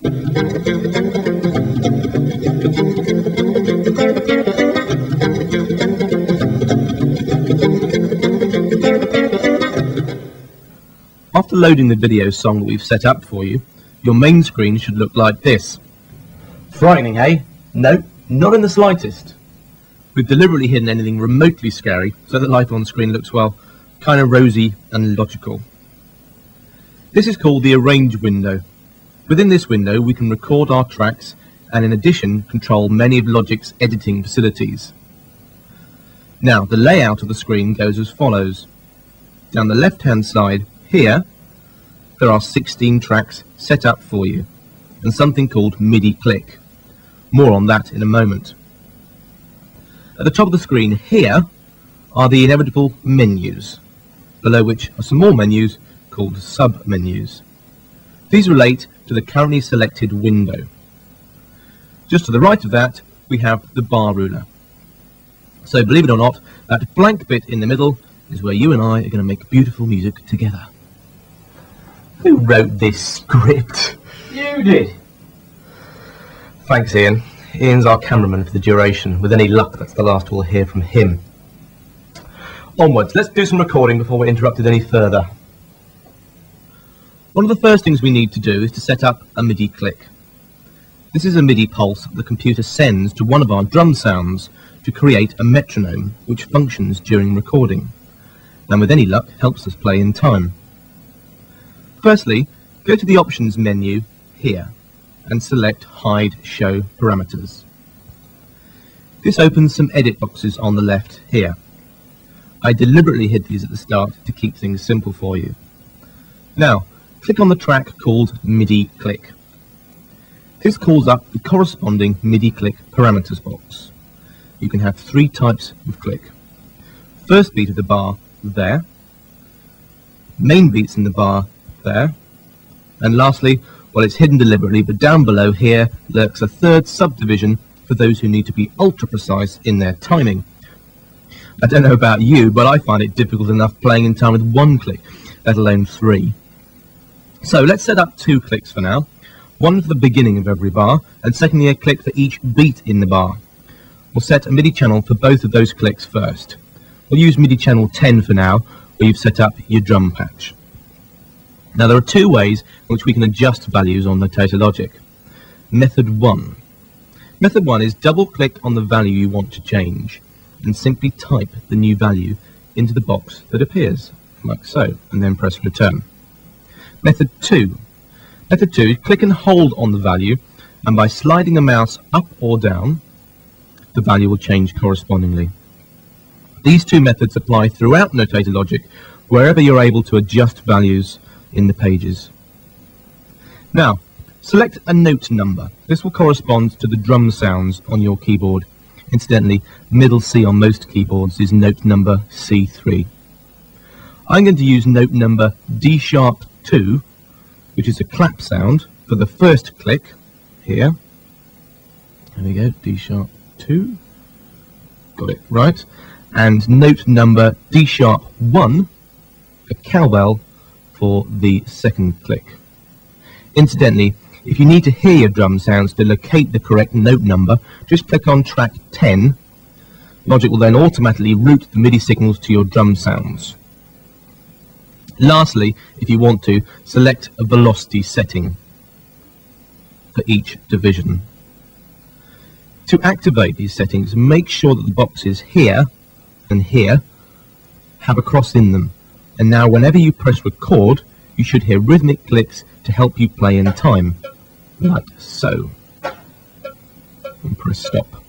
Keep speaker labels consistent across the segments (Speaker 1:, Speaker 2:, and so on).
Speaker 1: After loading the video song that we've set up for you, your main screen should look like this. Frightening, eh? No, not in the slightest. We've deliberately hidden anything remotely scary so that life on screen looks, well, kind of rosy and logical. This is called the Arrange window. Within this window we can record our tracks and in addition control many of Logic's editing facilities. Now the layout of the screen goes as follows. Down the left hand side here there are 16 tracks set up for you and something called MIDI click. More on that in a moment. At the top of the screen here are the inevitable menus, below which are some more menus called sub-menus. These relate to the currently selected window. Just to the right of that we have the bar ruler. So believe it or not, that blank bit in the middle is where you and I are going to make beautiful music together. Who wrote this script?
Speaker 2: You did.
Speaker 1: Thanks, Ian. Ian's our cameraman for the duration. With any luck, that's the last we'll hear from him. Onwards, let's do some recording before we're interrupted any further. One of the first things we need to do is to set up a MIDI click. This is a MIDI pulse the computer sends to one of our drum sounds to create a metronome which functions during recording, and with any luck helps us play in time. Firstly, go to the Options menu here and select Hide Show Parameters. This opens some edit boxes on the left here. I deliberately hid these at the start to keep things simple for you. Now, click on the track called MIDI click. This calls up the corresponding MIDI click parameters box. You can have 3 types of click. First beat of the bar there, main beats in the bar there, and lastly, well, it's hidden deliberately, but down below here lurks a third subdivision for those who need to be ultra precise in their timing. I don't know about you, but I find it difficult enough playing in time with 1 click, let alone 3. So let's set up 2 clicks for now, one for the beginning of every bar, and secondly a click for each beat in the bar. We'll set a MIDI channel for both of those clicks first. We'll use MIDI channel 10 for now, where you've set up your drum patch. Now there are 2 ways in which we can adjust values on Notator Logic. Method 1. Method 1 is double-click on the value you want to change and simply type the new value into the box that appears, like so, and then press return. Method 2. Method 2 is click and hold on the value, and by sliding the mouse up or down, the value will change correspondingly. These 2 methods apply throughout Notator Logic, wherever you're able to adjust values in the pages. Now, select a note number. This will correspond to the drum sounds on your keyboard. Incidentally, middle C on most keyboards is note number C3. I'm going to use note number D-sharp 2, which is a clap sound, for the first click here. There we go, D-sharp 2. Got it right. And note number D-sharp 1, a cowbell, for the second click. Incidentally, if you need to hear your drum sounds to locate the correct note number, just click on track 10. Logic will then automatically route the MIDI signals to your drum sounds. Lastly, if you want to, select a velocity setting for each division. To activate these settings, make sure that the boxes here and here have a cross in them. And now whenever you press record, you should hear rhythmic clicks to help you play in time, like so. And press stop.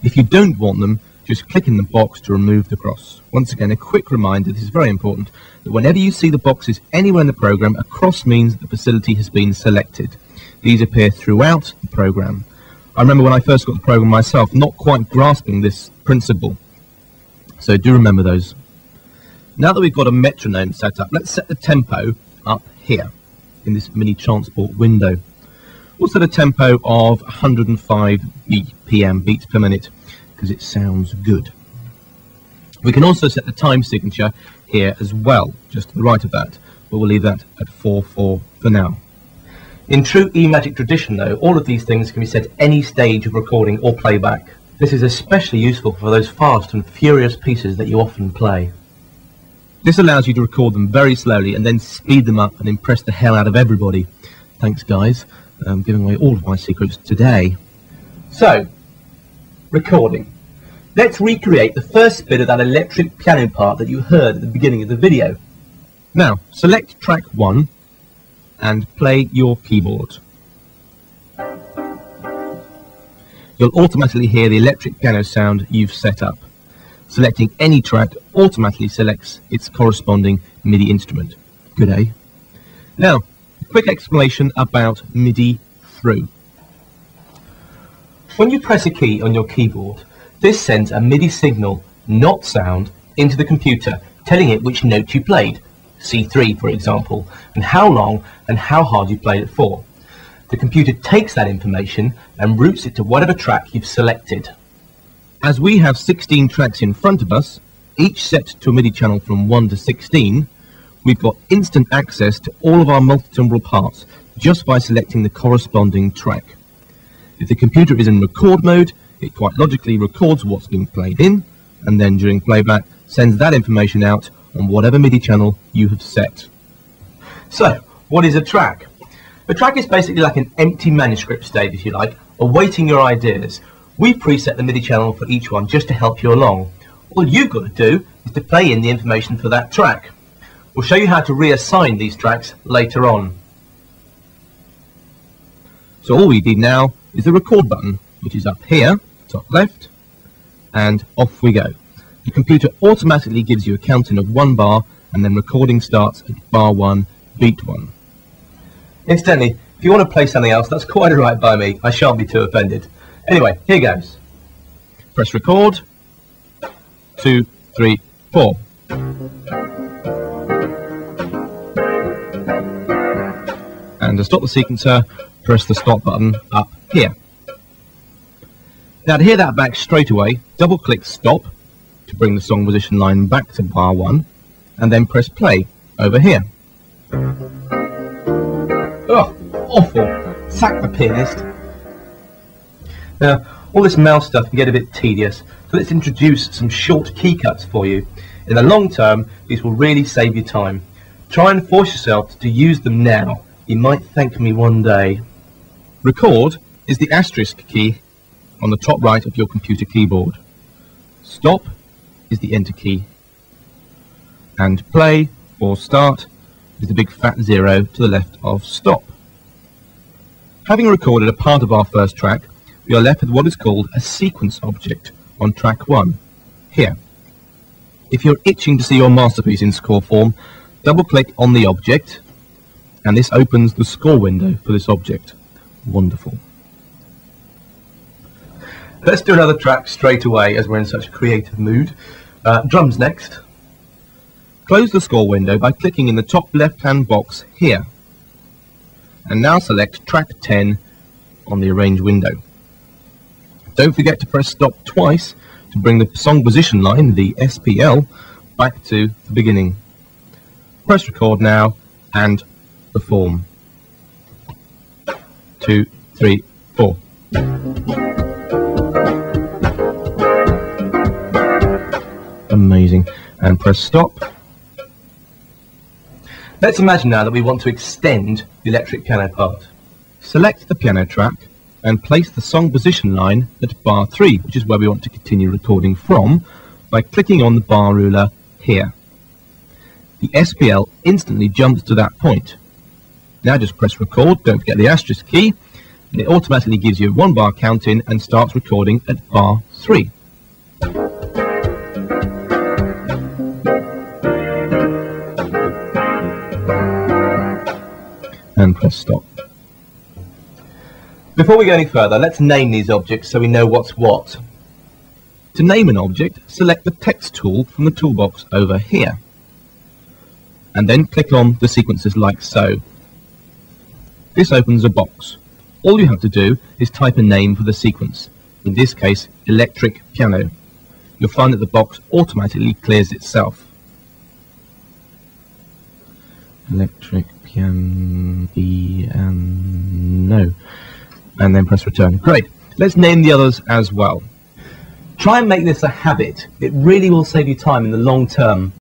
Speaker 1: If you don't want them, just click in the box to remove the cross. Once again, a quick reminder, this is very important, that whenever you see the boxes anywhere in the program, a cross means that the facility has been selected. These appear throughout the program. I remember when I first got the program myself, not quite grasping this principle. So do remember those. Now that we've got a metronome set up, let's set the tempo up here in this mini transport window. We'll set a tempo of 105 BPM, beats per minute, because it sounds good. We can also set the time signature here as well, just to the right of that, but we'll leave that at 4/4 for now. In true Emagic tradition though, all of these things can be set at any stage of recording or playback. This is especially useful for those fast and furious pieces that you often play. This allows you to record them very slowly and then speed them up and impress the hell out of everybody. Thanks guys, I'm giving away all of my secrets today. So, recording. Let's recreate the first bit of that electric piano part that you heard at the beginning of the video. Now, select track 1 and play your keyboard. You'll automatically hear the electric piano sound you've set up. Selecting any track automatically selects its corresponding MIDI instrument. Good, eh? Now, a quick explanation about MIDI through. When you press a key on your keyboard, this sends a MIDI signal, not sound, into the computer, telling it which note you played, C3 for example, and how long and how hard you played it for. The computer takes that information and routes it to whatever track you've selected. As we have 16 tracks in front of us, each set to a MIDI channel from 1 to 16, we've got instant access to all of our multitimbral parts just by selecting the corresponding track. If the computer is in record mode, it quite logically records what's being played in, and then during playback sends that information out on whatever MIDI channel you have set. So, what is a track? A track is basically like an empty manuscript stage, if you like, awaiting your ideas. We've preset the MIDI channel for each one just to help you along. All you've got to do is to play in the information for that track. We'll show you how to reassign these tracks later on. So all we need now is the record button, which is up here, top left, and off we go. The computer automatically gives you a counting of 1 bar, and then recording starts at bar 1, beat 1. Incidentally, if you want to play something else, that's quite alright by me. I shan't be too offended. Anyway, here goes. Press record. 2, 3, 4. And to stop the sequencer, press the stop button up here. Now to hear that back straight away, double click stop to bring the song position line back to bar 1, and then press play over here. Oh, awful. Sack the pianist. Now, all this mouse stuff can get a bit tedious, so let's introduce some short key cuts for you. In the long term, these will really save you time. Try and force yourself to use them now. You might thank me one day. Record is the asterisk key on the top right of your computer keyboard. Stop is the enter key. And play or start is the big fat 0 to the left of stop. Having recorded a part of our first track, we are left with what is called a sequence object on track 1, here. If you're itching to see your masterpiece in score form, double-click on the object, and this opens the score window for this object. Wonderful. Let's do another track straight away, as we're in such a creative mood. Drums next. Close the score window by clicking in the top left-hand box here. And now select track 10 on the arrange window. Don't forget to press stop twice to bring the song position line, the SPL, back to the beginning. Press record now and perform. 2, 3, 4. Amazing. And press stop. Let's imagine now that we want to extend the electric piano part. Select the piano track and place the song position line at bar 3, which is where we want to continue recording from, by clicking on the bar ruler here. The SPL instantly jumps to that point. Now just press record, don't forget the asterisk key, and it automatically gives you 1 bar count in and starts recording at bar 3. And press stop. Before we go any further, let's name these objects so we know what's what. To name an object, select the text tool from the toolbox over here, and then click on the sequences like so. This opens a box. All you have to do is type a name for the sequence, in this case electric piano. You'll find that the box automatically clears itself. Electric piano, and then press return. Great. Let's name the others as well. Try and make this a habit. It really will save you time in the long term.